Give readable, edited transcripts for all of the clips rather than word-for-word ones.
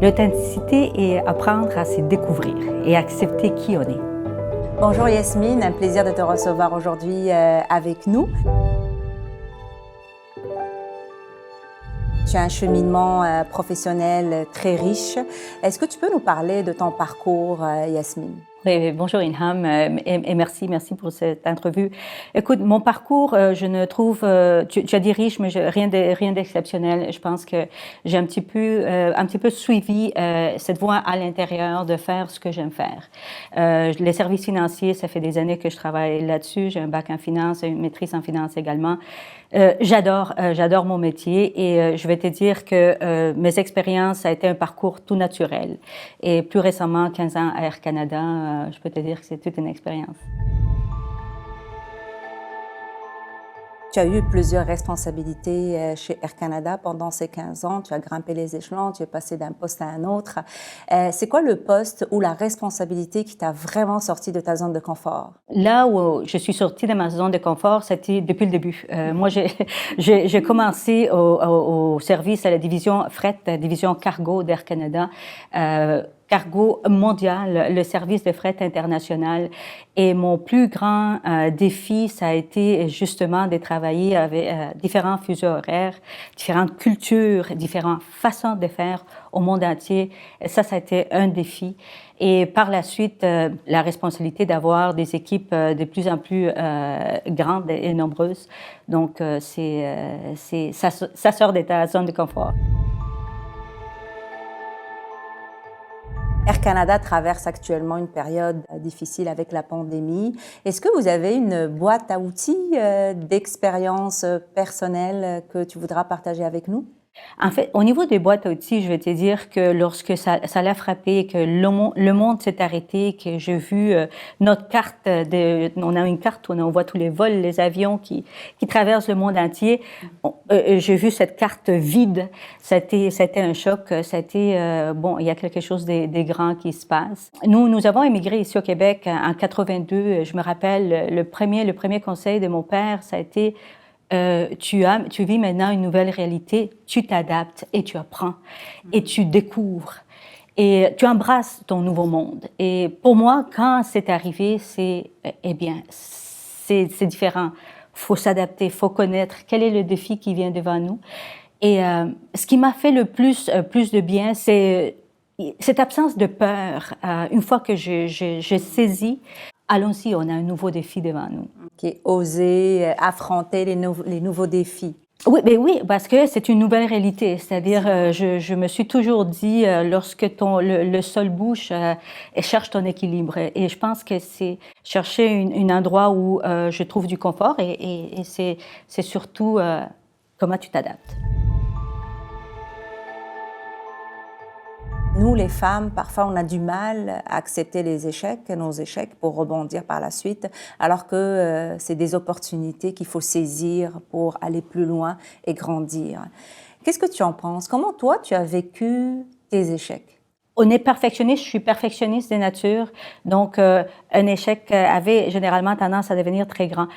L'authenticité est apprendre à se découvrir et accepter qui on est. Bonjour Yasmine, un plaisir de te recevoir aujourd'hui avec nous. Tu as un cheminement professionnel très riche. Est-ce que tu peux nous parler de ton parcours, Yasmine? Oui, bonjour Ilham et merci pour cette entrevue. Écoute, mon parcours, je ne trouve, tu as dit riche, mais rien d'exceptionnel. Je pense que j'ai un petit peu suivi cette voie à l'intérieur de faire ce que j'aime faire. Les services financiers, ça fait des années que je travaille là-dessus. J'ai un bac en finance, une maîtrise en finance également. J'adore mon métier et je vais te dire que mes expériences, ça a été un parcours tout naturel. Et plus récemment, 15 ans à Air Canada, je peux te dire que c'est toute une expérience. Tu as eu plusieurs responsabilités chez Air Canada pendant ces 15 ans. Tu as grimpé les échelons, tu es passé d'un poste à un autre. C'est quoi le poste ou la responsabilité qui t'a vraiment sorti de ta zone de confort? Là où je suis sortie de ma zone de confort, c'était depuis le début. Moi, j'ai commencé au service à la division fret, la division cargo d'Air Canada. Cargo mondial, le service de fret international. Et mon plus grand défi, ça a été justement de travailler avec différents fuseaux horaires, différentes cultures, différentes façons de faire au monde entier. Ça a été un défi. Et par la suite, la responsabilité d'avoir des équipes de plus en plus grandes et nombreuses. Donc, ça sort de ta zone de confort. Air Canada traverse actuellement une période difficile avec la pandémie. Est-ce que vous avez une boîte à outils d'expérience personnelle que tu voudras partager avec nous? En fait, au niveau des boîtes à outils, je vais te dire que lorsque ça l'a frappé, que le monde s'est arrêté, que j'ai vu notre carte, on a une carte où on voit tous les vols, les avions qui traversent le monde entier. J'ai vu cette carte vide. C'était un choc. Bon, il y a quelque chose de grand qui se passe. Nous avons émigré ici au Québec en 82. Je me rappelle, le premier conseil de mon père, ça a été tu vis maintenant une nouvelle réalité, tu t'adaptes et tu apprends et tu découvres et tu embrasses ton nouveau monde. Et pour moi, quand c'est arrivé, c'est différent. Faut s'adapter, faut connaître quel est le défi qui vient devant nous. Et ce qui m'a fait le plus de bien, c'est cette absence de peur. Une fois que j'ai saisi, allons-y, on a un nouveau défi devant nous. Oser affronter les nouveaux défis. Oui, mais oui, parce que c'est une nouvelle réalité. C'est-à-dire, je me suis toujours dit, lorsque le sol bouge, cherche ton équilibre. Et je pense que c'est chercher un endroit où je trouve du confort et c'est surtout comment tu t'adaptes. Nous, les femmes, parfois, on a du mal à accepter nos échecs, pour rebondir par la suite, alors que c'est des opportunités qu'il faut saisir pour aller plus loin et grandir. Qu'est-ce que tu en penses? Comment toi, tu as vécu tes échecs? On est perfectionniste, je suis perfectionniste de nature, donc un échec avait généralement tendance à devenir très grand.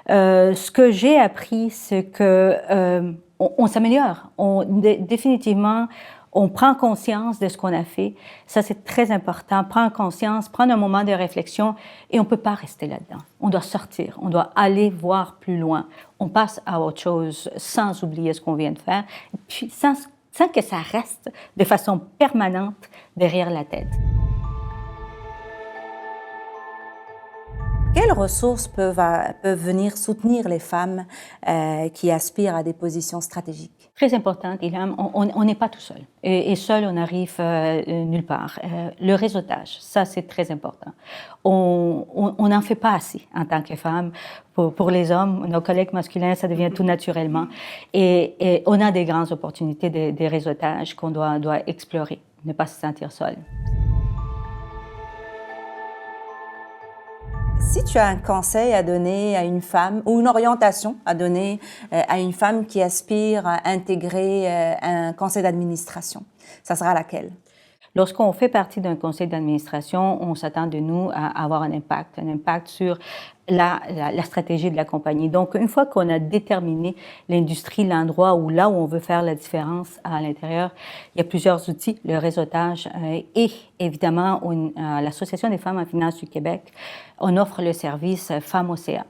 Ce que j'ai appris, c'est que on s'améliore, définitivement, on prend conscience de ce qu'on a fait. Ça, c'est très important. Prendre conscience, prendre un moment de réflexion et on ne peut pas rester là-dedans. On doit sortir, on doit aller voir plus loin. On passe à autre chose sans oublier ce qu'on vient de faire, et puis sans que ça reste de façon permanente derrière la tête. Quelles ressources peuvent venir soutenir les femmes qui aspirent à des positions stratégiques? Très importante, Ilham, on n'est pas tout seul. Et seul, on n'arrive nulle part. Le réseautage, ça, c'est très important. On n'en fait pas assez en tant que femme. Pour les hommes, nos collègues masculins, ça devient tout naturellement. Et on a des grandes opportunités de réseautage qu'on doit explorer, ne pas se sentir seul. Si tu as un conseil à donner à une femme ou une orientation à donner à une femme qui aspire à intégrer un conseil d'administration, ça sera laquelle? Lorsqu'on fait partie d'un conseil d'administration, on s'attend de nous à avoir un impact sur la stratégie de la compagnie. Donc, une fois qu'on a déterminé l'industrie, l'endroit où là où on veut faire la différence à l'intérieur, il y a plusieurs outils, le réseautage et évidemment l'Association des femmes en finance du Québec, on offre le service Femmes OCA.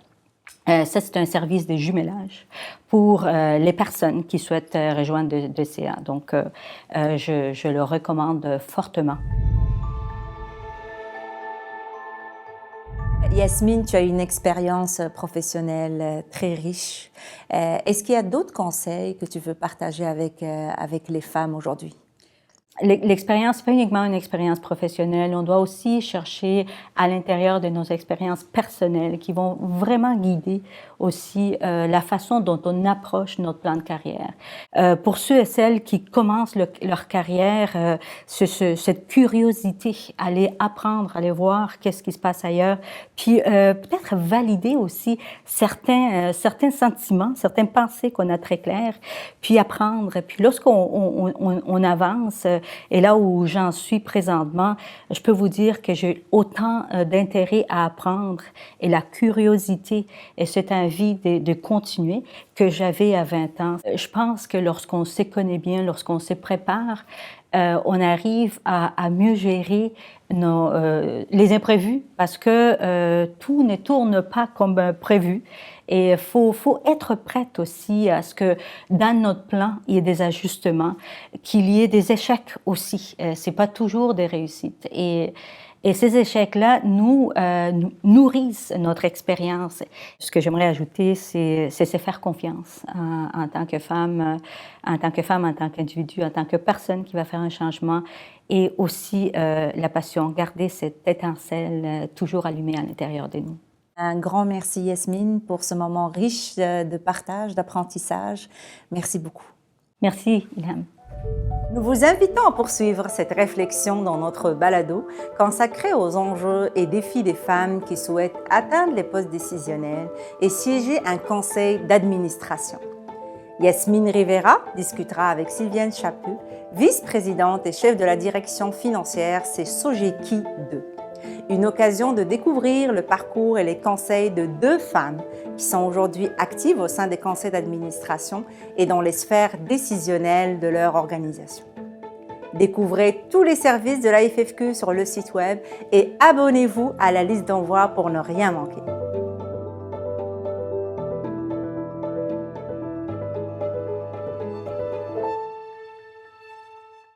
Ça, c'est un service de jumelage pour les personnes qui souhaitent rejoindre de CA. Donc, je le recommande fortement. Yasmine, tu as une expérience professionnelle très riche. Est-ce qu'il y a d'autres conseils que tu veux partager avec les femmes aujourd'hui? L'expérience, pas uniquement une expérience professionnelle, on doit aussi chercher à l'intérieur de nos expériences personnelles qui vont vraiment guider aussi la façon dont on approche notre plan de carrière. Pour ceux et celles qui commencent leur carrière, cette curiosité, aller apprendre, aller voir qu'est-ce qui se passe ailleurs, puis peut-être valider aussi certains sentiments, certaines pensées qu'on a très claires, puis apprendre. Puis lorsqu'on avance, et là où j'en suis présentement, je peux vous dire que j'ai autant d'intérêt à apprendre et la curiosité et cette envie de continuer que j'avais à 20 ans. Je pense que lorsqu'on se connaît bien, lorsqu'on se prépare, on arrive à mieux gérer les imprévus parce que tout ne tourne pas comme prévu. Et faut être prête aussi à ce que dans notre plan, il y ait des ajustements, qu'il y ait des échecs aussi. C'est pas toujours des réussites. Et ces échecs-là nous nourrissent notre expérience. Ce que j'aimerais ajouter, c'est se faire confiance en tant que femme, en tant qu'individu, en tant que personne qui va faire un changement, et aussi la passion, garder cette étincelle toujours allumée à l'intérieur de nous. Un grand merci Yasmine pour ce moment riche de partage, d'apprentissage. Merci beaucoup. Merci Ilham. Nous vous invitons à poursuivre cette réflexion dans notre balado consacré aux enjeux et défis des femmes qui souhaitent atteindre les postes décisionnels et siéger un conseil d'administration. Yasmine Rivera discutera avec Sylviane Chaput, vice-présidente et chef de la direction financière chez Sogeki 2. Une occasion de découvrir le parcours et les conseils de deux femmes qui sont aujourd'hui actives au sein des conseils d'administration et dans les sphères décisionnelles de leur organisation. Découvrez tous les services de la FFQ sur le site web et abonnez-vous à la liste d'envoi pour ne rien manquer.